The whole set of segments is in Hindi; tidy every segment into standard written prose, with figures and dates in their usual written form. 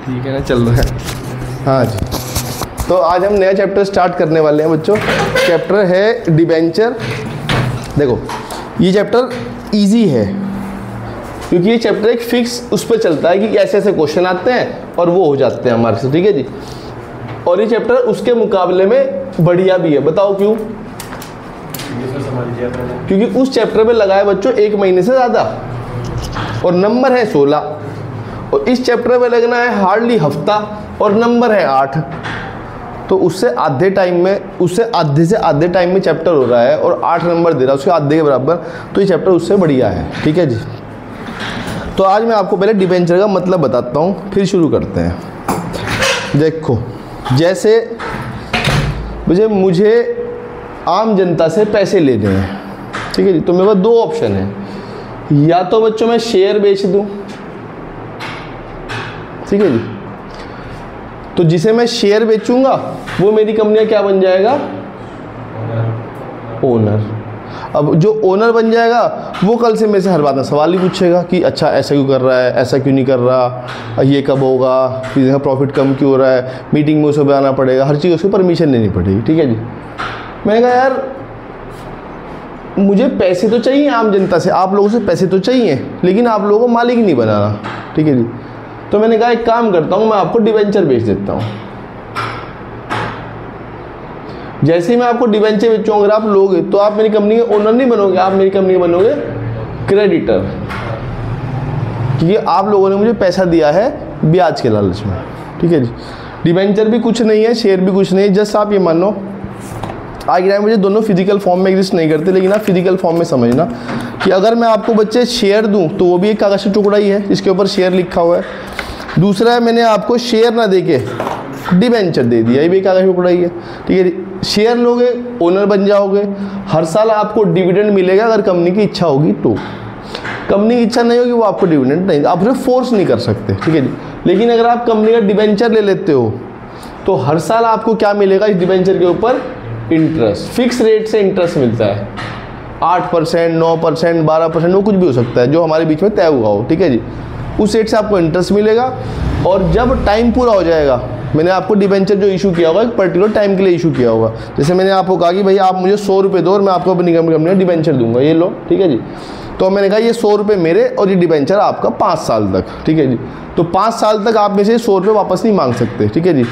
ठीक है ना, चल रहा है। हाँ जी, तो आज हम नया चैप्टर स्टार्ट करने वाले हैं बच्चों। चैप्टर है डिबेंचर। देखो ये चैप्टर इजी है क्योंकि ये चैप्टर एक फिक्स उस पर चलता है कि ऐसे ऐसे क्वेश्चन आते हैं और वो हो जाते हैं हमारे से, ठीक है जी। और ये चैप्टर उसके मुकाबले में बढ़िया भी है। बताओ क्यों? क्योंकि उस चैप्टर में लगाए बच्चों 1 महीने से ज़्यादा और नंबर है 16, और इस चैप्टर में लगना है हार्डली हफ्ता और नंबर है 8। तो उससे आधे टाइम में, उससे आधे से आधे टाइम में चैप्टर हो रहा है और 8 नंबर दे रहा है उसके आधे के बराबर। तो ये चैप्टर उससे बढ़िया है, ठीक है जी। तो आज मैं आपको पहले डिबेंचर का मतलब बताता हूँ, फिर शुरू करते हैं। देखो जैसे मुझे आम जनता से पैसे लेने हैं, ठीक है जी। तो मेरे पास 2 ऑप्शन है, या तो बच्चों मैं शेयर बेच दूँ, ठीक है जी। तो जिसे मैं शेयर बेचूंगा वो मेरी कंपनी का क्या बन जाएगा? ओनर। अब जो ओनर बन जाएगा वो कल से मेरे से हर बात में सवाल ही पूछेगा कि अच्छा ऐसा क्यों कर रहा है, ऐसा क्यों नहीं कर रहा, ये कब होगा, फिर प्रॉफिट कम क्यों हो रहा है, मीटिंग में उसे बताना पड़ेगा, हर चीज़ उसको परमिशन लेनी पड़ेगी, ठीक है जी। मैंने कहा यार मुझे पैसे तो चाहिए आम जनता से, आप लोगों से पैसे तो चाहिए, लेकिन आप लोगों को मालिक नहीं बनाना, ठीक है जी। तो मैंने कहा एक काम करता हूँ, मैं आपको डिबेंचर बेच देता हूँ। जैसे ही मैं आपको डिबेंचर बेचूँ, अगर आप लोगे तो आप मेरी कंपनी के ओनर नहीं बनोगे, आप मेरी कंपनी के बनोगे क्रेडिटर, क्योंकि आप लोगों ने मुझे पैसा दिया है ब्याज के लालच में, ठीक है जी। डिबेंचर भी कुछ नहीं है, शेयर भी कुछ नहीं है, जस्ट आप ये मानो आज के टाइम मुझे दोनों फिजिकल फॉर्म में एग्जिस्ट नहीं करते, लेकिन आप फिजिकल फॉर्म में समझना कि अगर मैं आपको बच्चे शेयर दूं तो वो भी एक कागज़ का टुकड़ा ही है जिसके ऊपर शेयर लिखा हुआ है। दूसरा है मैंने आपको शेयर ना देके डिबेंचर दे दिया, ये भी कागज़ का टुकड़ा ही है, ठीक है। शेयर लोगे ओनर बन जाओगे, हर साल आपको डिविडेंड मिलेगा अगर कंपनी की इच्छा होगी तो। कंपनी की इच्छा नहीं होगी वो आपको डिविडेंड नहीं, आप उसे फोर्स नहीं कर सकते, ठीक है जी। लेकिन अगर आप कंपनी का डिबेंचर ले लेते हो तो हर साल आपको क्या मिलेगा इस डिबेंचर के ऊपर? इंटरेस्ट। फिक्स रेट से इंटरेस्ट मिलता है, 8%, 9%, 12%, वो कुछ भी हो सकता है जो हमारे बीच में तय हुआ हो, ठीक है जी। उस रेट से आपको इंटरेस्ट मिलेगा और जब टाइम पूरा हो जाएगा, मैंने आपको डिबेंचर जो इशू किया होगा एक पर्टिकुलर टाइम के लिए इशू किया होगा। जैसे मैंने आपको कहा कि भाई आप मुझे 100 रुपये दो और मैं आपको अपनी कंपनी का डिबेंचर दूंगा, ये लो, ठीक है जी। तो मैंने कहा ये 100 रुपये मेरे और ये डिबेंचर आपका 5 साल तक, ठीक है जी। तो 5 साल तक आप में से 100 रुपये वापस नहीं मांग सकते, ठीक है जी।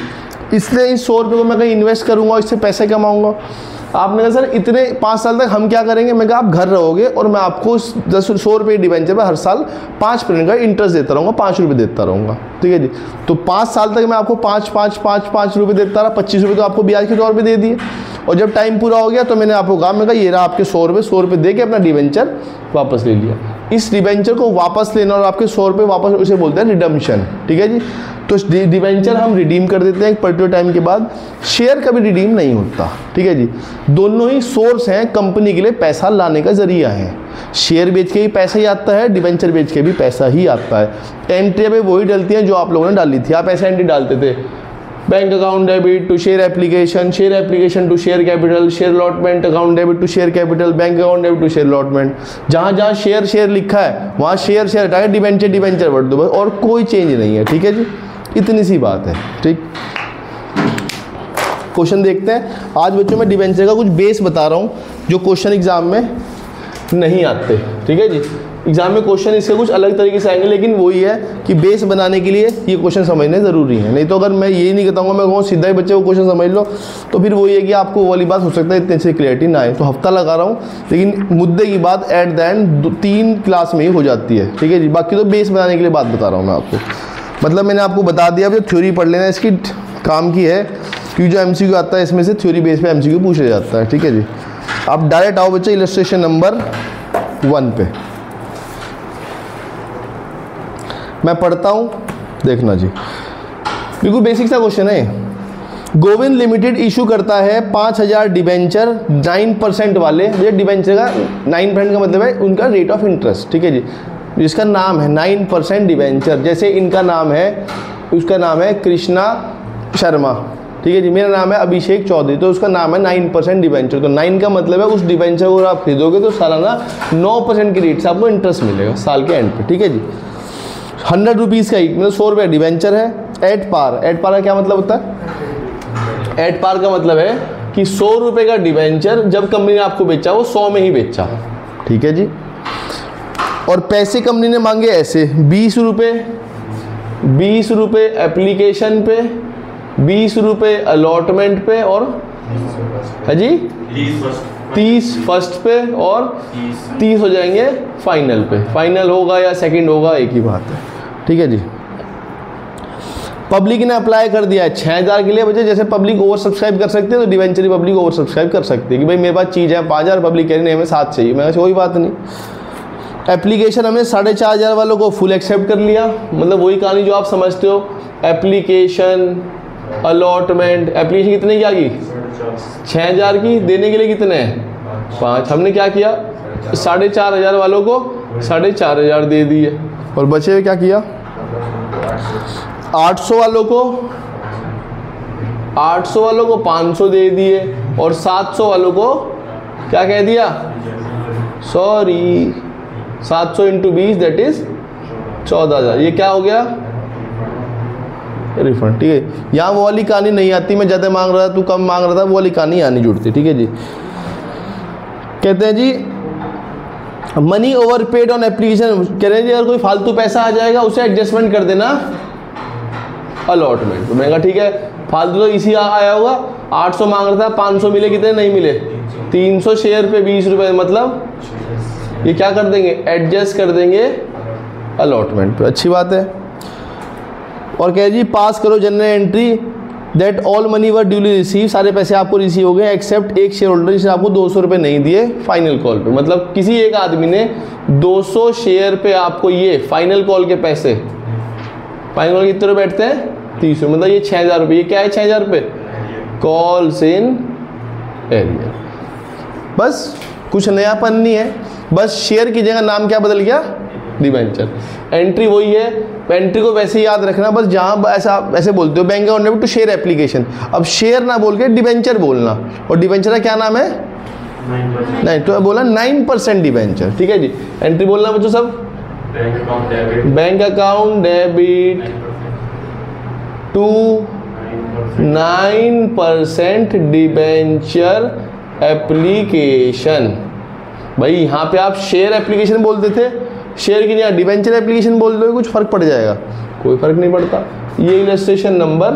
इसलिए इन 100 रुपये को मैं कहीं इन्वेस्ट करूँगा, इससे पैसे कमाऊँगा। आपने कहा सर इतने 5 साल तक हम क्या करेंगे? मैं कहा आप घर रहोगे और मैं आपको 100 रुपये डिबेंचर पर हर साल 5% का इंटरेस्ट देता रहूँगा, 5 रुपये देता रहूँगा, ठीक है जी। तो 5 साल तक मैं आपको 5 रुपये देता रहा, 25 रुपये तो आपको ब्याज के तौर पर दे दिए। और जब टाइम पूरा हो गया तो मैंने आपको कहा, मैं कहा ये रहा आपके 100 रुपये दे के अपना डिबेंचर वापस ले लिया। इस डिबेंचर को वापस लेना और आपके 100 रुपये वापस, उसे बोलते हैं रिडम्पशन, ठीक है जी। तो डिबेंचर हम रिडीम कर देते हैं एक पर्टिकुलर टाइम के बाद। शेयर कभी रिडीम नहीं होता, ठीक है जी। दोनों ही सोर्स हैं कंपनी के लिए पैसा लाने का जरिया है। शेयर बेच के भी पैसा ही आता है, डिबेंचर बेच के भी पैसा ही आता है। एंट्री पे वही डलती हैं जो आप लोगों ने डाली थी। आप ऐसे एंट्री डालते थे, bank account debit to share application to share capital, share allotment account debit to share capital, bank account debit to share allotment. जहाँ जहाँ शेयर लिखा है वहाँ शेयर हटा के डिबेंचर भर दो बस, और कोई चेंज नहीं है, ठीक है जी। इतनी सी बात है, ठीक। क्वेश्चन देखते हैं। आज बच्चों मैं डिबेंचर का कुछ बेस बता रहा हूँ जो क्वेश्चन एग्जाम में नहीं आते, ठीक है जी। एग्जाम में क्वेश्चन इसके कुछ अलग तरीके से आएंगे, लेकिन वही है कि बेस बनाने के लिए ये क्वेश्चन समझने ज़रूरी है। नहीं तो अगर मैं यही नहीं बताऊंगा, मैं कहूँ सीधा ही बच्चे को क्वेश्चन समझ लो, तो फिर वही है कि आपको वाली बात हो सकता है इतने से क्लियरिटी ना आए। तो हफ्ता लगा रहा हूँ, लेकिन मुद्दे की बात एट द एंड 3 क्लास में ही हो जाती है, ठीक है जी। बाकी तो बेस बनाने के लिए बात बता रहा हूँ मैं आपको। मतलब मैंने आपको बता दिया, अब जो थ्योरी पढ़ लेना इसकी काम की है, क्योंकि जो MCQ आता है इसमें से थ्योरी बेस पे MCQ पूछा जाता है, ठीक है जी। अब डायरेक्ट आओ बच्चे इलस्ट्रेशन नंबर 1 पे। मैं पढ़ता हूँ, देखना जी। बिल्कुल बेसिक सा क्वेश्चन है। गोविंद लिमिटेड इशू करता है 5000 डिबेंचर 9% वाले। ये डिबेंचर का 9% का मतलब है उनका रेट ऑफ इंटरेस्ट, ठीक है जी। जिसका नाम है 9% डिबेंचर, जैसे इनका नाम है, उसका नाम है कृष्णा शर्मा, ठीक है जी। मेरा नाम है अभिषेक चौधरी, तो उसका नाम है 9% डिबेंचर। तो 9 का मतलब है उस डिबेंचर को आप खरीदोगे तो सालाना 9% की रेट से आपको इंटरेस्ट मिलेगा साल के एंड पे, ठीक है जी। 100 रुपीज़ का मतलब 100 रुपये डिबेंचर है, एट पार, एट पार का क्या मतलब होता है? एट पार का मतलब है कि 100 रुपये का डिवेंचर जब कंपनी ने आपको बेचा वो 100 में ही बेचा, ठीक है जी। और पैसे कंपनी ने मांगे ऐसे 20 रुपये, 20 रुपये एप्लीकेशन पे, 20 रुपये अलॉटमेंट पे, और है जी 30 फर्स्ट पे, और 30 हो जाएंगे फाइनल पे। फाइनल होगा या सेकंड होगा एक ही बात है, ठीक है जी। पब्लिक ने अप्लाई कर दिया है 6000 के लिए बच्चे। जैसे पब्लिक ओवर सब्सक्राइब कर सकते हैं तो डिवेंचरी पब्लिक ओवर सब्सक्राइब कर सकती है कि भाई मेरे पास चीज़ है 5000, पब्लिक कह रही नहीं हमें 7 चाहिए। मैं कोई बात नहीं। एप्लीकेशन हमने 4500 वालों को फुल एक्सेप्ट कर लिया, मतलब वही कहानी जो आप समझते हो। एप्लीकेशन अलॉटमेंट, एप्लीकेशन कितने की आ गई? 6000 की, देने के लिए कितने हैं? 5। हमने क्या किया? 4500 वालों को 4500 दे दिए, और बचे हुए क्या किया? 800 वालों को 500 दे दिए, और 700 वालों को क्या कह दिया? Sorry 700 into 20 that is 14000। ये क्या हो गया? रिफंड, ठीक है। यहाँ वो वाली कहानी नहीं आती मैं ज़्यादा मांग रहा था तू कम मांग रहा था, वो वाली कहानी आनी जुड़ती, ठीक है जी। कहते हैं जी money over paid on application, कह रहे हैं जी अगर कोई फालतू पैसा आ जाएगा उसे एडजस्टमेंट कर देना अलॉटमेंट। तो मैंने कहा ठीक है, फालतू तो इसी आया होगा, 800 मांग रहा था, 500 मिले, कितने नहीं मिले? 300 शेयर पे 20 रुपये, मतलब ये क्या कर देंगे? एडजस्ट कर देंगे अलॉटमेंट पे। अच्छी बात है। और कह जी पास करो general entry that all money were duly receive, सारे पैसे आपको रिसीव हो गए एक्सेप्ट एक शेयर होल्डर जिसने आपको 200 रुपये नहीं दिए फाइनल कॉल पे। मतलब किसी एक आदमी ने 200 शेयर पे आपको ये फाइनल कॉल के पैसे, फाइनल कॉल कितने रुपये बैठते हैं? 30 रुपये, मतलब ये 6000 रुपये। ये क्या है 6000 रुपये? Calls in area. बस कुछ नयापन नहीं है, बस शेयर की जगह नाम क्या बदल गया? डिवेंचर। एंट्री वही है, एंट्री को वैसे ही याद रखना, बस जहाँ ऐसे बोलते हो bank account debit to share application, अब शेयर ना बोल के डिवेंचर बोलना। और डिवेंचर का क्या नाम है? 9। तो बोला 9% डिवेंचर, ठीक है जी। एंट्री बोलना बच्चों सब, bank account debit to 9% debenture application. भाई यहाँ पे आप शेयर एप्लीकेशन बोलते थे, शेयर की जगह डिवेंचर एप्लीकेशन बोल दो, कुछ फर्क पड़ जाएगा? कोई फर्क नहीं पड़ता। ये इलस्ट्रेशन नंबर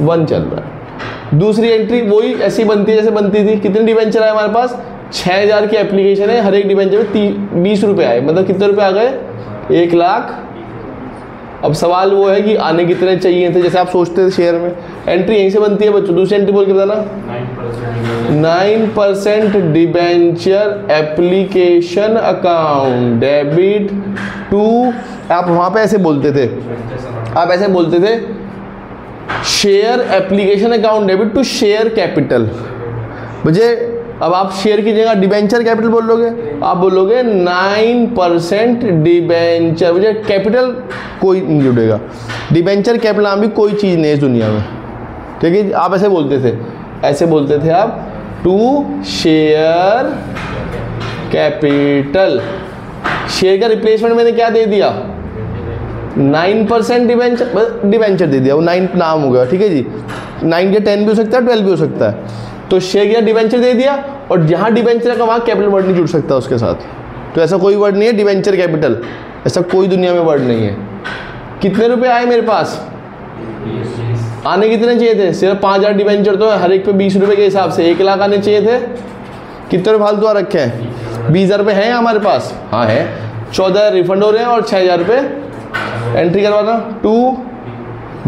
1 चल रहा है। दूसरी एंट्री वही ऐसी बनती है जैसे बनती थी। कितने डिवेंचर आए हमारे पास? 6000 की एप्लीकेशन है, हर एक डिवेंचर में 20 रुपये आए, मतलब कितने रुपये आ गए? 1 लाख। अब सवाल वो है कि आने कितने चाहिए थे, जैसे आप सोचते थे शेयर में। एंट्री यहीं से बनती है बच्चों। दूसरी एंट्री बोल के बताना, 9% debenture application account debit to, आप वहाँ पे ऐसे बोलते थे, आप ऐसे बोलते थे share application account debit to share capital. मुझे अब आप शेयर की जगह डिवेंचर कैपिटल बोलोगे, आप बोलोगे 9% डिवेंचर, मुझे कैपिटल कोई नहीं जुड़ेगा। डिवेंचर कैपिटल नाम भी कोई चीज़ नहीं है इस दुनिया में, ठीक है। आप ऐसे बोलते थे, ऐसे बोलते थे आप, टू शेयर कैपिटल। शेयर का रिप्लेसमेंट मैंने क्या दे दिया? 9% डिवेंचर दे दिया, वो 9 नाम हो गया, ठीक है जी। 9 के 10 भी हो सकता है, 12 भी हो सकता है। तो शेयर या डिवेंचर दे दिया, और जहाँ डिवेंचर का वहाँ कैपिटल वर्ड नहीं जुड़ सकता उसके साथ। तो ऐसा कोई वर्ड नहीं है डिवेंचर कैपिटल, ऐसा कोई दुनिया में वर्ड नहीं है। कितने रुपए आए मेरे पास? आने कितने चाहिए थे? सिर्फ 5000 डिवेंचर तो हर एक पे 20 रुपये के हिसाब से 1 लाख आने चाहिए थे। कितने रुपये फालतू आ रखे हैं? 20000 रुपये हैं हमारे पास, हाँ है। 14000 रिफंड हो रहे हैं और 6000 रुपये एंट्री करवाना। टू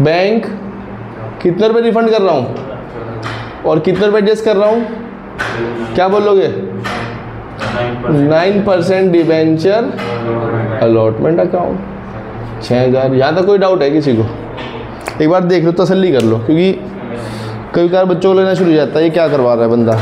बैंक कितने रुपये रिफंड कर रहा हूँ और कितने रुपये एडजस्ट कर रहा हूँ? क्या बोलोगे? 9% डिवेंचर अलॉटमेंट अकाउंट 6000। यहाँ तक कोई डाउट है किसी को? एक बार देख लो, तसल्ली कर लो, क्योंकि कई बार बच्चों को लेना शुरू हो जाता है ये क्या करवा रहा है बंदा।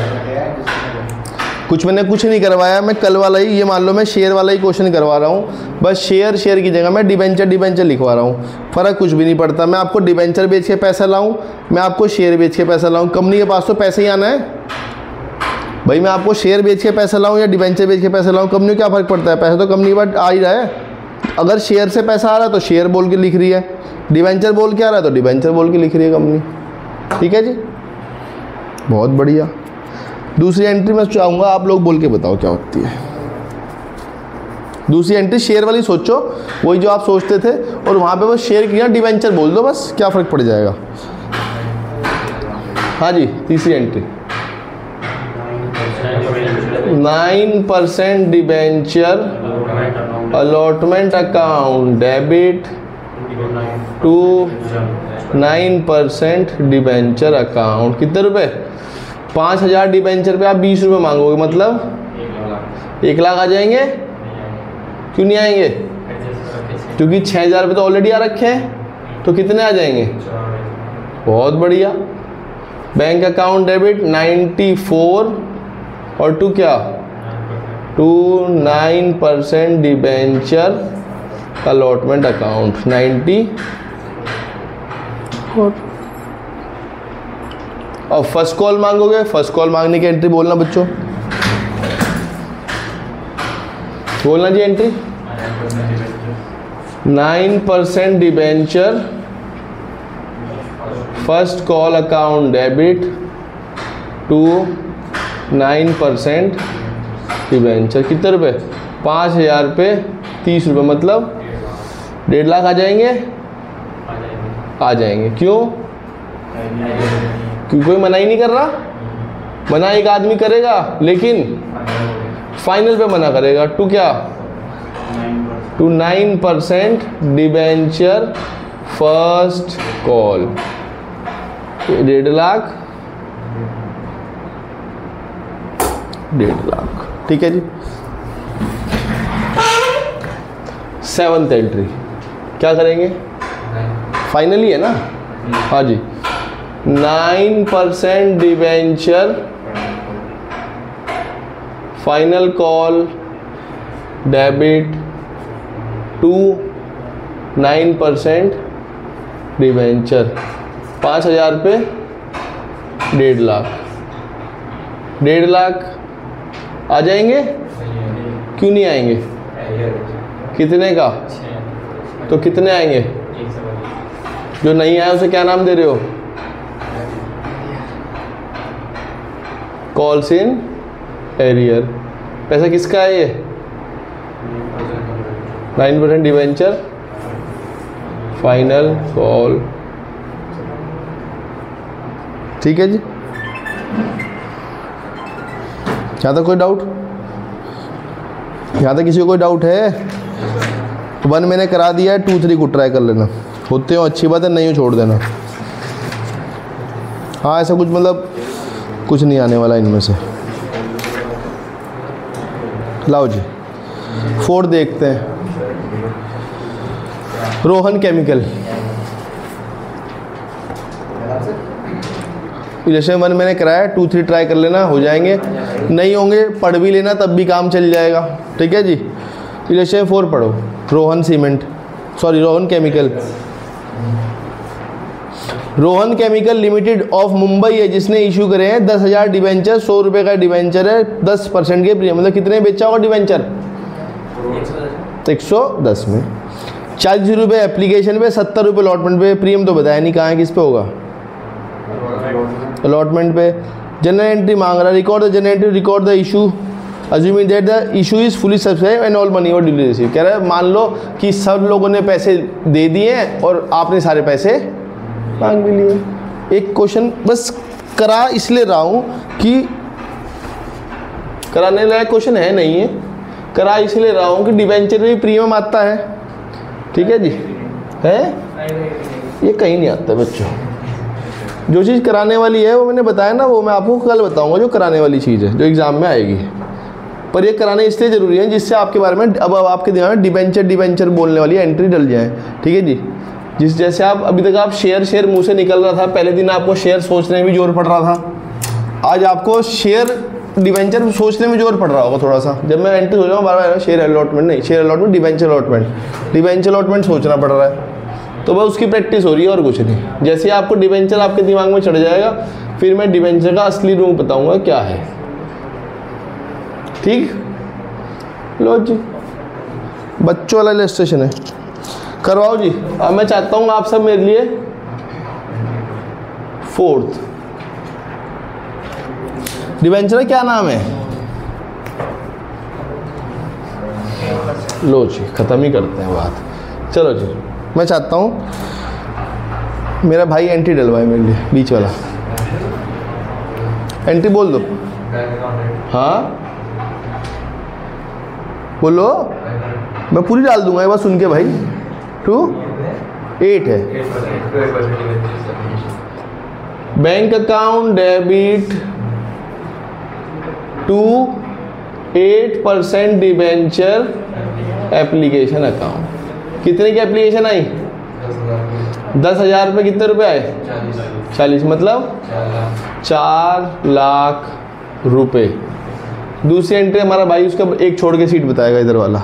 मैंने कुछ नहीं करवाया, मैं कल वाला ही, ये मान लो मैं शेयर वाला ही क्वेश्चन करवा रहा हूँ। बस शेयर की जगह मैं डिवेंचर लिखवा रहा हूँ। फ़र्क कुछ भी नहीं पड़ता। मैं आपको डिवेंचर बेच के पैसा लाऊँ, मैं आपको शेयर बेच के पैसा लाऊँ, कंपनी के पास तो पैसे ही आना है भाई। मैं आपको शेयर बेच के पैसा लाऊँ या डिवेंचर बेच के पैसा लाऊँ, कंपनी को क्या फ़र्क पड़ता है? पैसा तो कंपनी के पास आ ही रहा है। अगर शेयर से पैसा आ रहा है तो शेयर बोल के लिख रही है, डिवेंचर बोल के आ रहा है तो डिवेंचर बोल के लिख रही है कंपनी। ठीक है जी, बहुत बढ़िया। दूसरी एंट्री मैं चाहूँगा आप लोग बोल के बताओ क्या होती है। दूसरी एंट्री शेयर वाली सोचो, वही जो आप सोचते थे, और वहाँ पे बस शेयर किया डिवेंचर बोल दो, बस क्या फ़र्क पड़ जाएगा। हाँ जी, तीसरी entry 9% debenture allotment account debit to 9% debenture account. कितने रुपए? 5000 डिवेंचर पे आप 20 रुपये मांगोगे, मतलब 1 लाख आ जाएंगे। क्यों नहीं आएंगे? क्योंकि 6000 रुपये तो ऑलरेडी आ रखे हैं, तो कितने आ जाएंगे? बहुत बढ़िया। बैंक अकाउंट डेबिट 94 और टू क्या? To 9% debenture allotment account 90। और फर्स्ट कॉल मांगोगे, फर्स्ट कॉल मांगने की एंट्री बोलना बच्चों, बोलना जी entry 9% debenture first call account debit to 9% debenture. कितने रुपए? 5000 पे 30 रुपये, मतलब 1.5 लाख आ जाएंगे। आ जाएंगे। क्यों? क्योंकि कोई मना ही नहीं कर रहा। मना एक आदमी करेगा, लेकिन फाइनल पे मना करेगा। टू क्या? To 9% debenture first call 1.5 lakh. 1.5 lakh. ठीक है जी। 7th एंट्री क्या करेंगे? फाइनली है ना? हाँ जी, 9% debenture final call debit to 9% debenture 5000 पे 1.5 लाख। 1.5 लाख आ जाएंगे। क्यों नहीं आएंगे? कितने का? तो कितने आएंगे? जो नहीं आया उसे क्या नाम दे रहे हो? Calls in arrear. पैसा किसका है ये? 9% डिवेंचर फाइनल कॉल। ठीक है जी। यहाँ तक कोई डाउट? यहाँ तक किसी को कोई डाउट है? 1 मैंने करा दिया है, 2 3 को ट्राई कर लेना। होते हो अच्छी बात है, नहीं हो छोड़ देना। हाँ, ऐसा कुछ मतलब कुछ नहीं आने वाला इनमें से। लाओ जी 4 देखते हैं। रोहन केमिकल। रिलेशन 1 मैंने कराया, 2 3 ट्राई कर लेना, हो जाएंगे। नहीं होंगे पढ़ भी लेना, तब भी काम चल जाएगा। ठीक है जी। रिलेशन 4 पढ़ो। Rohan cement, sorry Rohan chemical. Rohan chemical limited of Mumbai है, जिसने इशू करे हैं 10,000 डिवेंचर। 100 रुपये का डिवेंचर है, 10% के प्रीमियम। मतलब कितने बेचा होगा डिवेंचर? 110 में। 40 रुपये एप्लीकेशन पे, 70 रुपये अलॉटमेंट पे। प्रीमियम तो बताया नहीं, कहाँ है, किस पे होगा? अलॉटमेंट पे। जनरल एंट्री मांग रहा है। Record the general entry, record the issue assuming that the issue is fully subscribe and all money और ड्यूली रिसीव। कह रहा है मान लो कि सब लोगों ने पैसे दे दिए हैं और आपने सारे पैसे मांग भी लिए। एक क्वेश्चन बस करा इसलिए रहा हूँ कि कराने लायक क्वेश्चन है नहीं है, करा इसलिए रहा हूँ कि डिवेंचर में प्रीमियम आता है। ठीक है जी, है ये कहीं नहीं आता बच्चों। जो चीज़ कराने वाली है वो मैंने बताया ना, वो मैं आपको कल बताऊंगा जो कराने वाली चीज़ है, जो एग्ज़ाम में आएगी। पर ये कराने इसलिए ज़रूरी है जिससे आपके बारे में अब आपके दिमाग में डिवेंचर बोलने वाली एंट्री डल जाए। ठीक है जी। जिस जैसे आप अभी तक आप शेयर मुंह से निकल रहा था, पहले दिन आपको शेयर सोचने में जोर पड़ रहा था, आज आपको शेयर डिवेंचर सोचने में जोर पड़ रहा होगा थोड़ा सा। जब मैं एंट्री हो जाऊँ बार-बार शेयर अलॉटमेंट नहीं, शेयर अलॉटमेंट डिवेंचर अलॉटमेंट सोचना पड़ रहा है, तो बस उसकी प्रैक्टिस हो रही है और कुछ नहीं। जैसे ही आपको डिवेंचर आपके दिमाग में चढ़ जाएगा, फिर मैं डिवेंचर का असली रूप बताऊंगा क्या है। ठीक, लो जी, बच्चों वाला इलस्ट्रेशन है। करवाओ जी। अब मैं चाहता हूँ आप सब मेरे लिए फोर्थ डिबेंचर क्या नाम है? लो जी, ख़त्म ही करते हैं बात। चलो जी, मैं चाहता हूँ मेरा भाई एंट्री डलवाए मेरे लिए, बीच वाला एंट्री बोल दो। हाँ बोलो, मैं पूरी डाल दूंगा एक बार सुन के भाई। 2 8 है। Bank account debit to 8% debenture application account. कितने की एप्लीकेशन आई? 10,000 रुपये। कितने रुपए आए? 40, मतलब 4 लाख रुपए। दूसरी एंट्री हमारा भाई उसका एक छोड़ के सीट बताएगा, इधर वाला।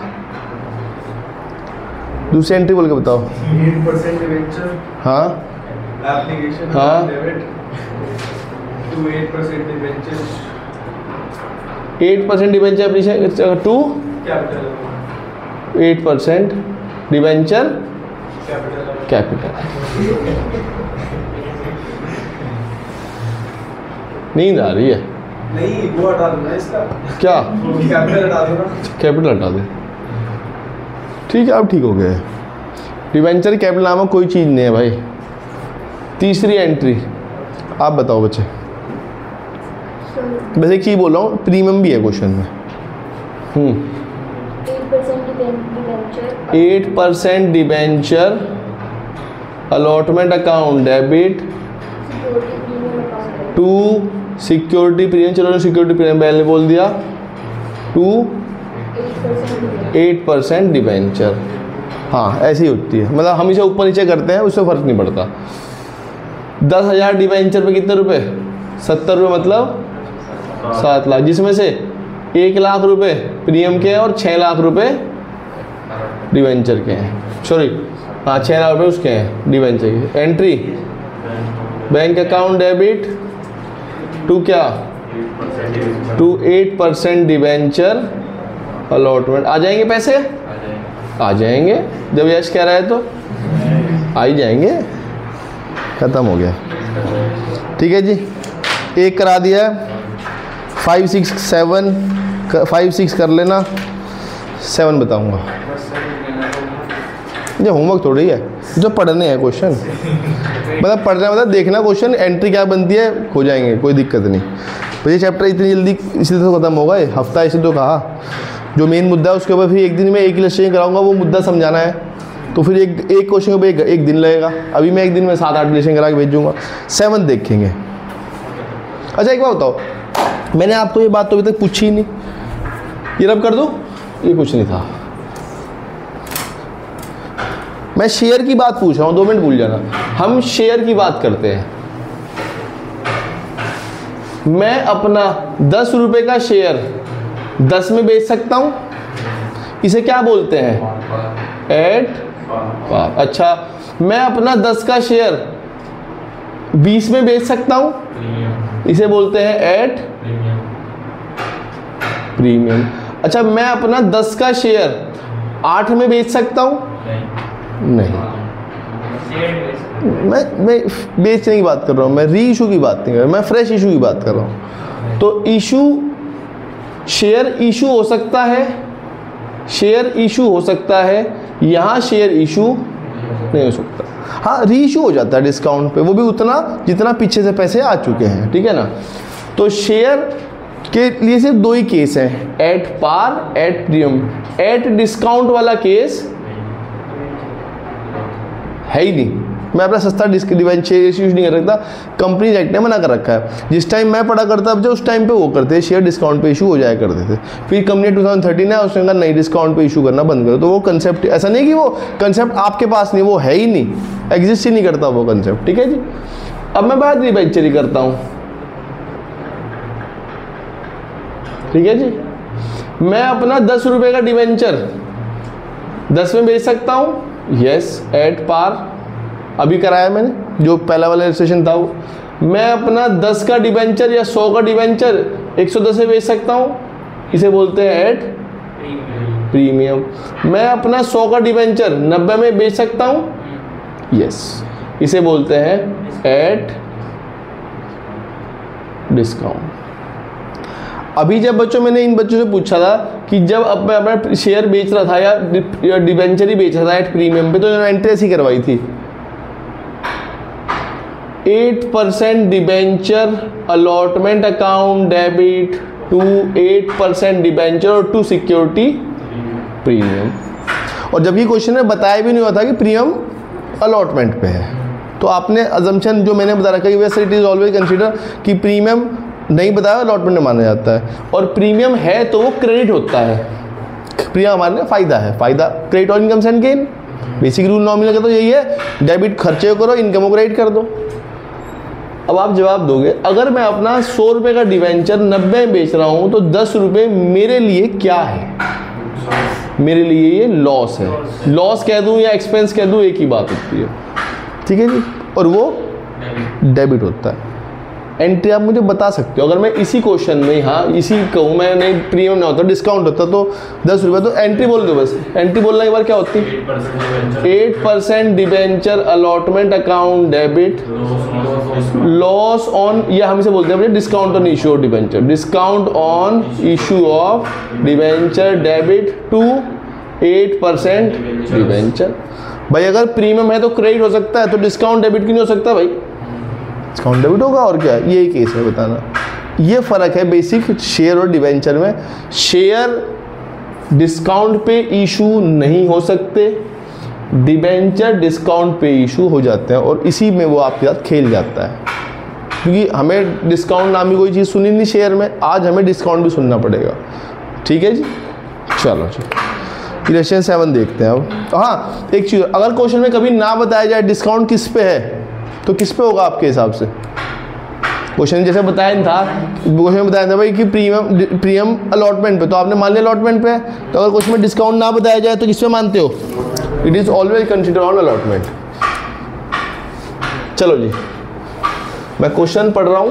दूसरी एंट्री बोल के बताओ। 8% डिबेंचर हाँ एप्लीकेशन हाँ debit to 8% debenture 8% debenture application to capital 8% debenture capital. नींद आ रही है? नहीं, वो हटा दो ना इसका। क्या? कैपिटल हटा दो ना। कैपिटल हटा दे। ठीक है, अब ठीक हो गया है। डिबेंचर कैपिटल नामक कोई चीज़ नहीं है भाई। तीसरी एंट्री आप बताओ बच्चे। वैसे की बोल रहा हूँ, प्रीमियम भी है क्वेश्चन में। 8% debenture allotment account debit to security premium. चलो सिक्योरिटी प्रीमियम पहले बोल दिया। To 8% debenture. हाँ ऐसी होती है, मतलब हम इसे ऊपर नीचे करते हैं, उससे फ़र्क नहीं पड़ता। 10,000 डिबेंचर पे कितने रुपए? 70 रुपये, मतलब 7 लाख, जिसमें से 1 लाख रुपए प्रीमियम के हैं और 6 लाख रुपए डिबेंचर के हैं। सॉरी हाँ, 6 लाख रुपए उसके हैं डिबेंचर के। Entry bank account debit to क्या? To 8% debenture allotment. आ जाएंगे पैसे? आ जाएंगे, जब यश कह रहा है तो आ ही जाएंगे। ख़त्म हो गया। ठीक है जी, एक करा दिया है। 5 6 7 5 6 कर लेना, 7 बताऊंगा। ये होमवर्क थोड़ी है, जो पढ़ने हैं क्वेश्चन, मतलब पढ़ना मतलब देखना क्वेश्चन एंट्री क्या बनती है, हो जाएंगे, कोई दिक्कत नहीं। तो ये चैप्टर इतनी जल्दी इसी तरह ख़त्म होगा, ये हफ्ता ऐसे तो कहा। जो मेन मुद्दा है उसके ऊपर फिर एक दिन में एक इलस्ट्रेशन कराऊंगा, वो मुद्दा समझाना है, तो फिर एक क्वेश्चन के ऊपर एक दिन लगेगा। अभी मैं एक दिन में 7-8 इलस्ट्रेशन करा के भेजूँगा। 7 देखेंगे। अच्छा एक बात बताओ, मैंने आपको ये बात तो अभी तक पूछी ही नहीं, ये रब कर दूँ? ये कुछ नहीं था, मैं शेयर की बात पूछ रहा हूँ, 2 मिनट भूल जाना। हम शेयर की बात करते हैं। मैं अपना 10 रुपए का शेयर 10 में बेच सकता हूँ, इसे क्या बोलते हैं? At par. अच्छा, मैं अपना 10 का शेयर 20 में बेच सकता हूँ, इसे बोलते हैं एट प्रीमियम। अच्छा, मैं अपना 10 का शेयर 8 में बेच सकता हूँ? नहीं, मैं बेचने की बात कर रहा हूँ, मैं री इशू की बात नहीं कर रहा, मैं फ्रेश इशू की बात कर रहा हूँ। तो इशू, शेयर इशू हो सकता है, शेयर इशू हो सकता है, यहाँ शेयर इशू नहीं हो सकता। हाँ, री इशू हो जाता है डिस्काउंट पे, वो भी उतना जितना पीछे से पैसे आ चुके हैं, ठीक है ना। तो शेयर के लिए सिर्फ 2 ही केस हैं, at par, at premium. At discount वाला केस है ही नहीं। मैं अपना सस्ता डिबेंचर यूज नहीं कर सकता, कंपनी एक्ट ने मना कर रखा है। जिस टाइम मैं पढ़ा करता था उस टाइम पे वो करते, शेयर डिस्काउंट पे इशू हो जाया करते थे। फिर कंपनी 2013 है, उसने कहा नहीं, डिस्काउंट पे इशू करना बंद करो। तो वो कंसेप्ट ऐसा नहीं कि वो कंसेप्ट आपके पास नहीं, वो है ही नहीं, एग्जिस्ट ही नहीं करता वो कंसेप्ट, ठीक है जी। अब मैं बात डिबेंचर ही करता हूँ, ठीक है जी। मैं अपना 10 रुपए का डिबेंचर 10 में बेच सकता हूँ, यस, एट पार, अभी कराया मैंने, जो पहला वाला रजिस्ट्रेशन था वो। मैं अपना 10 का डिबेंचर या 100 का डिबेंचर 110 में बेच सकता हूँ, इसे बोलते हैं एट प्रीमियम। मैं अपना 100 का डिबेंचर 90 में बेच सकता हूँ, यस, इसे बोलते हैं एट डिस्काउंट। अभी जब बच्चों मैंने इन बच्चों से पूछा था कि जब अब मैं अपना शेयर बेच रहा था या डिबेंचर ही बेच रहा था एट प्रीमियम पे, तो एंट्री ऐसी करवाई थी 8% debenture allotment account debit to 8% debenture और टू सिक्योरिटी प्रीमियम। और जब ये क्वेश्चन में बताया भी नहीं हुआ था कि प्रीमियम अलॉटमेंट पे है, तो आपने अजम्पशन जो मैंने बता रखा है वैसे इट इज ऑलवेज कंसीडर कि प्रीमियम नहीं बताया अलॉटमेंट में माना जाता है, और प्रीमियम है तो वो क्रेडिट होता है। प्रीमियम हमारे लिए फ़ायदा है, फ़ायदा क्रेडिट और income and gain, basic rule nominal का तो यही है, डेबिट खर्चे करो, इनकम को क्रेडिट कर दो। अब आप जवाब दोगे, अगर मैं अपना 100 रुपये का डिवेंचर 90 में बेच रहा हूँ तो 10 रुपये मेरे लिए क्या है? मेरे लिए ये लॉस है। लॉस कह दूँ या एक्सपेंस कह दूँ, एक ही बात होती है, ठीक है जी, और वो डेबिट होता है। एंट्री आप मुझे बता सकते हो, अगर मैं इसी क्वेश्चन में हाँ इसी कहूँ मैं नहीं प्रीमियम ना होता डिस्काउंट होता तो 10 रुपये, तो एंट्री बोल दो बस। एंट्री बोलने के बाद क्या होती है? 8% debenture allotment account debit loss on, या हम इसे बोलते हैं discount on issue of debenture, discount on issue of debenture debit to 8% debenture. भाई अगर प्रीमियम है तो क्रेडिट हो सकता है, तो डिस्काउंट डेबिट क्यों नहीं हो सकता भाई? डिस्काउंट डेबिट होगा, और क्या, यही केस है बताना। ये फ़र्क है बेसिक शेयर और डिवेंचर में। शेयर डिस्काउंट पे इशू नहीं हो सकते, डिवेंचर डिस्काउंट पे इशू हो जाते हैं, और इसी में वो आपके साथ खेल जाता है, क्योंकि हमें डिस्काउंट नाम की कोई चीज़ सुनी नहीं शेयर में, आज हमें डिस्काउंट भी सुनना पड़ेगा, ठीक है जी। चलो जी क्वेश्चन 7 देखते हैं अब। हाँ एक चीज़, अगर क्वेश्चन में कभी ना बताया जाए डिस्काउंट किस पे है तो किस पे होगा आपके हिसाब से? क्वेश्चन जैसे बताया था, क्वेश्चन में बताया था भाई कि प्रीमियम अलॉटमेंट पे, तो आपने मान लिया अलॉटमेंट पे है, तो अगर क्वेश्चन में डिस्काउंट ना बताया जाए तो किस पे मानते हो? It is always consider on allotment. चलो जी मैं क्वेश्चन पढ़ रहा हूं,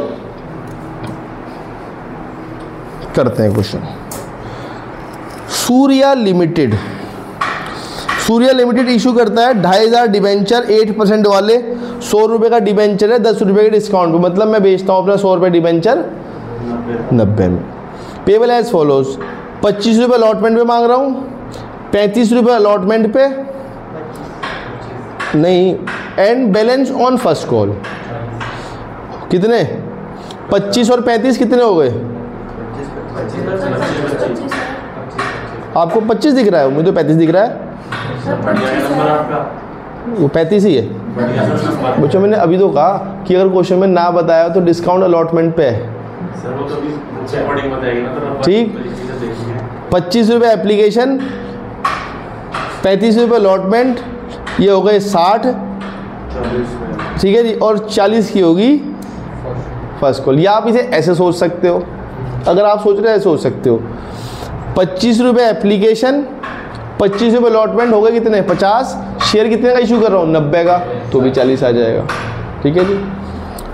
करते हैं क्वेश्चन। सूर्या लिमिटेड इशू करता है 2500 डिबेंचर 8% वाले, 100 रुपये का डिबेंचर है 10 रुपये के डिस्काउंट पे, मतलब मैं बेचता हूँ अपना 100 रुपये डिबेंचर 90 में। पेबल एज फॉलोज, 25 रुपये अलॉटमेंट पे मांग रहा हूँ, 35 रुपये अलॉटमेंट पे नहीं, and balance on first call. कितने? 25 और 35 कितने हो गए? आपको 25 दिख रहा है, मुझे तो 35 दिख रहा है। वो 35 ही है बच्चों। मैंने अभी तो कहा कि अगर क्वेश्चन में ना बताया तो डिस्काउंट अलॉटमेंट पे है, ठीक। 25 रुपये एप्लीकेशन, 35 रुपये अलॉटमेंट, ये हो गए 60, ठीक है जी, और 40 की होगी फर्स्ट कॉल। या आप इसे ऐसे सोच सकते हो, अगर आप सोच रहे हैं ऐसे सोच सकते हो, 25 रुपये एप्लीकेशन, 25 रुपये अलॉटमेंट हो गए कितने? 50। शेयर कितने का इशू कर रहा हूँ? 90 का, तो भी 40 आ जाएगा, ठीक है जी।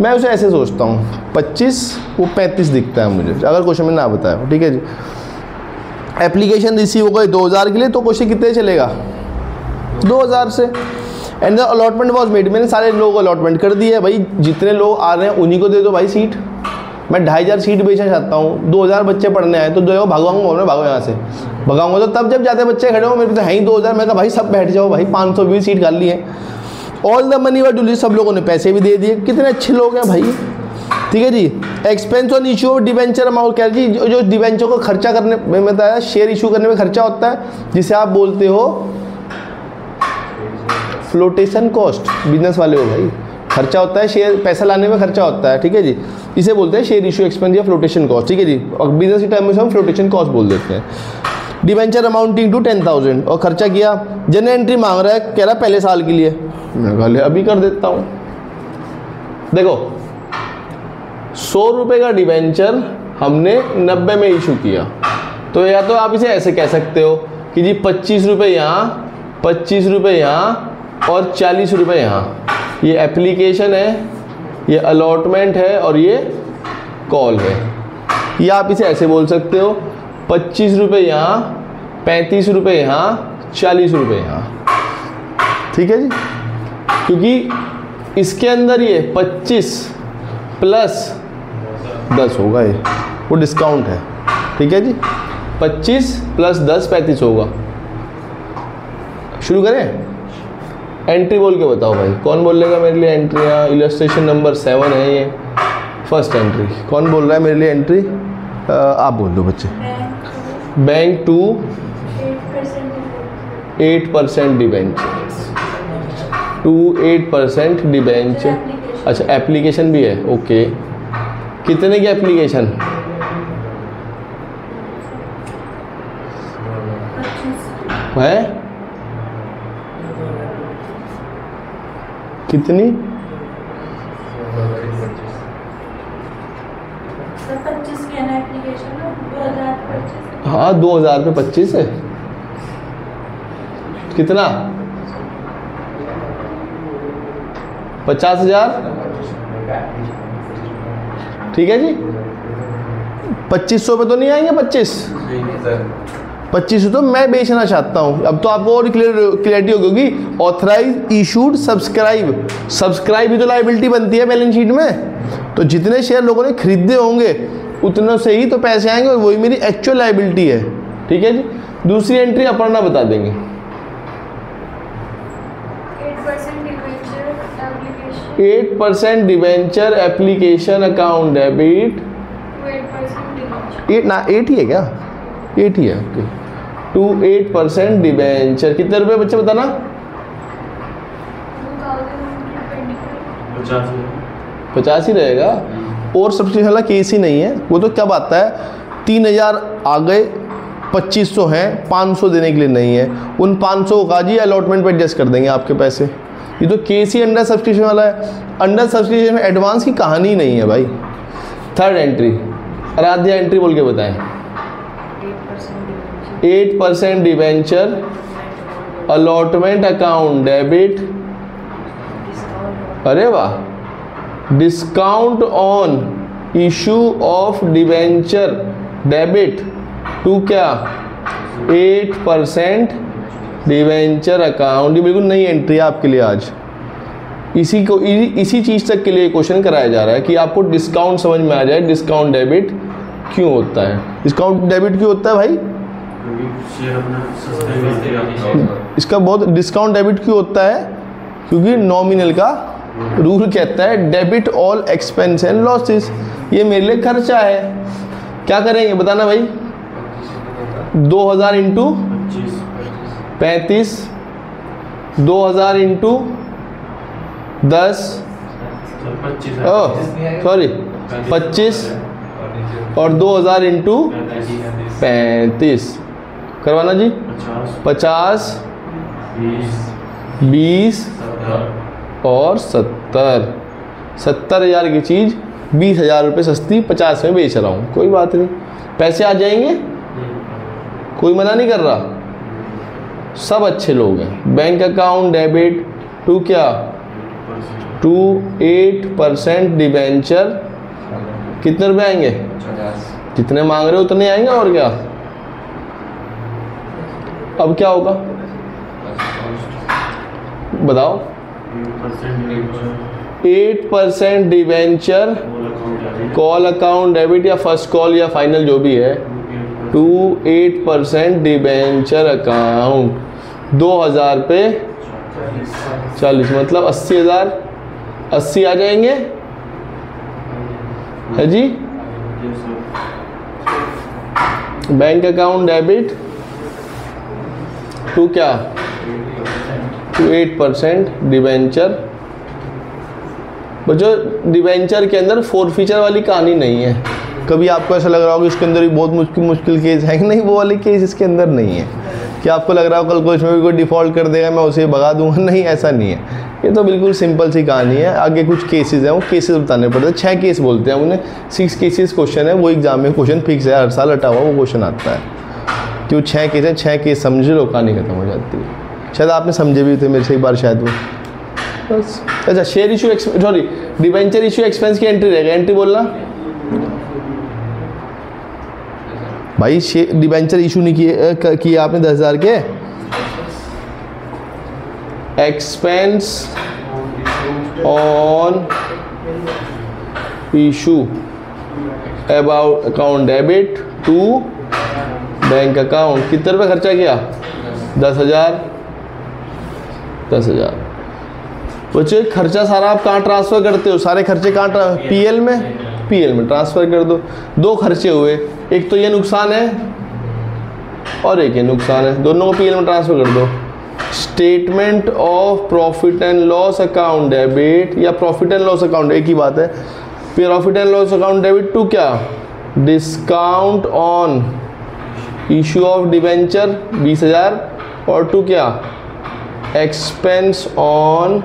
मैं उसे ऐसे सोचता हूँ, 25 वो 35 दिखता है मुझे, अगर क्वेश्चन में ना बताया, ठीक है जी। एप्लीकेशन रिसीव हो गई 2000 के लिए, तो क्वेश्चन कितने चलेगा? 2000 से। And the allotment was made, मैंने सारे लोगों को अलॉटमेंट कर दिया है, भाई जितने लोग आ रहे हैं उन्हीं को दे दो भाई सीट। मैं 2500 सीट बेचना चाहता हूँ, 2000 बच्चे पढ़ने आए, तो जो है भगाऊंगा, मैं भागो यहाँ से, भगाऊंगा तो तब जब जाते बच्चे खड़े हो, मेरे तो है ही 2000। मैं कहा भाई सब बैठ जाओ भाई, 520 सीट खाली है। ऑल द मनी वर डुली, सब लोगों ने पैसे भी दे दिए, कितने अच्छे लोग हैं भाई, ठीक है जी। Expense on issue of debenture amount, कह जी जो डिवेंचर को खर्चा करने में बताया, शेयर इशू करने में खर्चा होता है, जिसे आप बोलते हो फ्लोटेशन कॉस्ट। बिजनेस वाले हो भाई, खर्चा होता है, शेयर पैसा लाने में खर्चा होता है, ठीक है जी, इसे बोलते हैं शेयर इशू एक्सपेंस या फ्लोटेशन कॉस्ट, ठीक है जी। और बिजनेस की टर्म में हम फ्लोटेशन कॉस्ट बोल देते हैं। डिवेंचर अमाउंटिंग टू 10,000, और खर्चा किया, जनरल एंट्री मांग रहा है, कह रहा है पहले साल के लिए, मैं कहा अभी कर देता हूँ। देखो 100 रुपये का डिवेंचर हमने 90 में इशू किया, तो या तो आप इसे ऐसे कह सकते हो कि जी 25 रुपये यहाँ, 25 रुपये यहाँ और 40 रुपये यहाँ। ये एप्लीकेशन है, ये अलॉटमेंट है और ये कॉल है। या आप इसे ऐसे बोल सकते हो 25 रुपये यहाँ, 35 रुपये यहाँ, 40 रुपये यहाँ, ठीक है जी। क्योंकि इसके अंदर ये 25 प्लस 10 होगा, ये वो डिस्काउंट है, ठीक है जी। 25 प्लस 10 35 होगा। शुरू करें? एंट्री बोल के बताओ भाई, कौन बोलेगा मेरे लिए एंट्री? यहाँ इलस्ट्रेशन नंबर 7 है ये, फर्स्ट एंट्री। कौन बोल रहा है मेरे लिए एंट्री? आप बोल दो बच्चे। Bank to 8% debenture, to 8% debenture. अच्छा, एप्लीकेशन भी है, ओके। कितने की एप्लीकेशन? है कितनी? 25 की है ना एप्लीकेशन, 2025। हाँ 2000 पे 25 है। कितना? 50,000, ठीक है जी। 2500 पे तो नहीं आएंगे? 25 तो मैं बेचना चाहता हूँ। अब तो आपको और क्लियरिटी होगी। ऑथराइज, इशूड, सब्सक्राइब भी तो लाइबिलिटी बनती है बैलेंस शीट में। तो जितने शेयर लोगों ने खरीदे होंगे उतनों से ही तो पैसे आएंगे, और वही मेरी एक्चुअल लाइबिलिटी है, ठीक है जी। दूसरी एंट्री अपर्णा बता देंगे। 8% डिवेंचर एप्लीकेशन अकाउंट डेबिट, 8 ही है क्या? 8 ही है, ओके। टू 8% डिवेंचर, कितने रुपए बच्चे बताना? 50 ही रहेगा। और सबसे पहला केस ही नहीं है वो, तो कब आता है? 3000 आ गए, 2500 हैं, 500 देने के लिए नहीं है। उन 500 का जी अलॉटमेंट पे एडजस्ट कर देंगे आपके पैसे। ये तो केस ही अंडर सब्सक्रिप्शन वाला है। अंडर सब्सक्रिप्शन में एडवांस की कहानी ही नहीं है भाई। थर्ड एंट्री, आराध्या एंट्री बोल के बताएं। 8% डिवेंचर अलॉटमेंट अकाउंट डेबिट, अरे वाह, discount on issue of debenture debit to क्या? 8% डिवेंचर अकाउंट। ये बिल्कुल नई एंट्री है आपके लिए आज। इसी चीज़ तक के लिए क्वेश्चन कराया जा रहा है कि आपको डिस्काउंट समझ में आ जाए। डिस्काउंट डेबिट क्यों होता है? डिस्काउंट डेबिट क्यों होता है भाई? इसका बहुत डिस्काउंट डेबिट क्यों होता है? क्योंकि नॉमिनल का रूल कहता है debit all expense and losses. ये मेरे लिए खर्चा है। क्या करेंगे बताना भाई? 2000 इंटू 35, 2000 इंटू 10, सॉरी 25, और 2000 इंटू 35 करवाना जी। 50, 20 और 70,000 की चीज़ 20,000 रुपये सस्ती 50 में बेच रहा हूँ। कोई बात नहीं, पैसे आ जाएंगे, कोई मना नहीं कर रहा, सब अच्छे लोग हैं। बैंक अकाउंट डेबिट टू क्या? To 8% debenture. कितने रुपए आएंगे? जितने मांग रहे हो उतने आएंगे, और क्या? अब क्या होगा बताओ? 8% डिवेंचर कॉल अकाउंट डेबिट, या फर्स्ट कॉल या फाइनल जो भी है, टू 8% डिवेंचर अकाउंट 2000 पे 40, मतलब 80,000। 80 आ जाएंगे, है जी। बैंक अकाउंट डेबिट टू क्या? To 8% debenture. बच्चों डिवेंचर के अंदर फोरफीचर वाली कहानी नहीं है। कभी आपको ऐसा लग रहा होगा इसके अंदर भी बहुत मुश्किल केस है, नहीं, वो वाली केस इसके अंदर नहीं है। कि आपको लग रहा हो कल को इसमें भी कोई डिफ़ॉल्ट कर देगा, मैं उसे भगा दूंगा, नहीं, ऐसा नहीं है। ये तो बिल्कुल सिंपल सी कहानी है। आगे कुछ केसेस हैं, वो केसेस बताने पड़ते हैं। 6 केस बोलते हैं उन्हें, 6 केसेस क्वेश्चन है। वो एग्जाम में क्वेश्चन फिक्स है, हर साल हटा हुआ वो क्वेश्चन आता है। क्यों 6 केस है, 6 केस समझ लो, कहानी खत्म हो जाती है। शायद आपने समझे भी थे मेरे से एक बार शायद वो, बस। अच्छा, share issue sorry debenture issue expense की एंट्री रहेगा। एंट्री बोलना भाई डिबेंचर इशू नहीं किए आपने 10,000 के, expense on issue about account debit to bank account, कितने रुपये खर्चा किया? 10,000। 10,000। बच्चे खर्चा सारा आप कहाँ ट्रांसफ़र करते हो? सारे खर्चे कहाँ? पीएल में। पीएल में ट्रांसफ़र कर दो। दो खर्चे हुए, एक तो ये नुकसान है और एक ये नुकसान है, दोनों को पीएल में ट्रांसफ़र कर दो। Statement of profit and loss account debit या प्रॉफिट एंड लॉस अकाउंट एक ही बात है। Profit and loss account debit to क्या? Discount on issue of debenture 20,000 और टू क्या? एक्सपेंस ऑन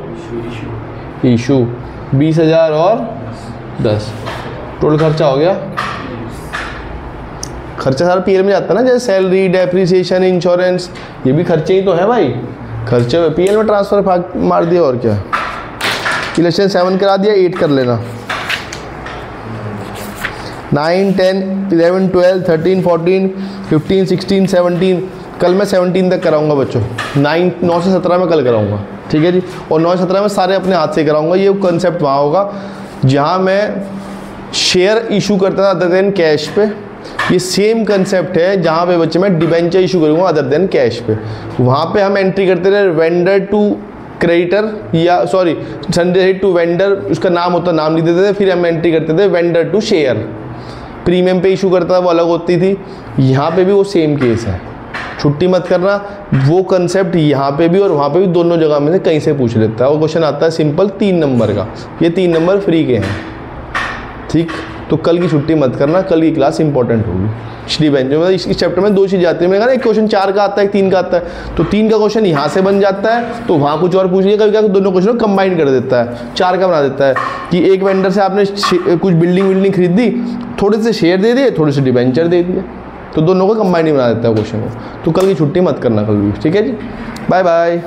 इशू 20,000 और 10। टोटल खर्चा हो गया। खर्चा सारा पीएल में जाता है ना, जैसे सैलरी, डेप्रिसिएशन, इंश्योरेंस, ये भी खर्चे ही तो हैं भाई। खर्चे में पीएल में ट्रांसफर मार दिया और क्या। इलेक्शन 7 करा दिया, 8 कर लेना। 9, 10, 11, 12, 13, 14, 15, 16, 17। कल मैं 17 तक कराऊंगा बच्चों। 9 से 17 में कल कराऊंगा, ठीक है जी। और 9 से 17 में सारे अपने हाथ से कराऊंगा। ये कंसेप्ट वहाँ होगा जहाँ मैं शेयर इशू करता था अदर देन कैश पे। ये सेम कंसेप्ट है जहाँ पे बच्चे मैं डिबेंचर इशू करूँगा अदर देन कैश पे। वहाँ पे हम एंट्री करते रहे वेंडर टू क्रेडिटर, या सॉरी संडे टू वेंडर, उसका नाम होता, नाम लिख देते थे। फिर हम एंट्री करते थे वेंडर टू शेयर। प्रीमियम पे इशू करता था वो अलग होती थी। यहाँ पे भी वो सेम केस है, छुट्टी मत करना। वो कंसेप्ट यहाँ पे भी और वहाँ पे भी, दोनों जगह में से कहीं से पूछ लेता है। वो क्वेश्चन आता है सिंपल 3 नंबर का। ये 3 नंबर फ्री के हैं, ठीक। तो कल की छुट्टी मत करना, कल की क्लास इंपॉर्टेंट होगी। डिबेंचर में इस चैप्टर में 2 चीज़ आती है। मैंने कहा एक क्वेश्चन 4 का आता है, 3 का आता है। तो 3 का क्वेश्चन यहाँ से बन जाता है, तो वहाँ कुछ और पूछ लिया। कभी क्या दोनों क्वेश्चन को कंबाइन कर देता है, 4 का बना देता है कि एक वेंडर से आपने कुछ बिल्डिंग खरीदी, थोड़े से शेयर दे दिए, थोड़े से डिबेंचर दे दिए, तो दोनों को कंबाइन ही बना देता है क्वेश्चन को। तो कल की छुट्टी मत करना कल भी, ठीक है जी। Bye bye.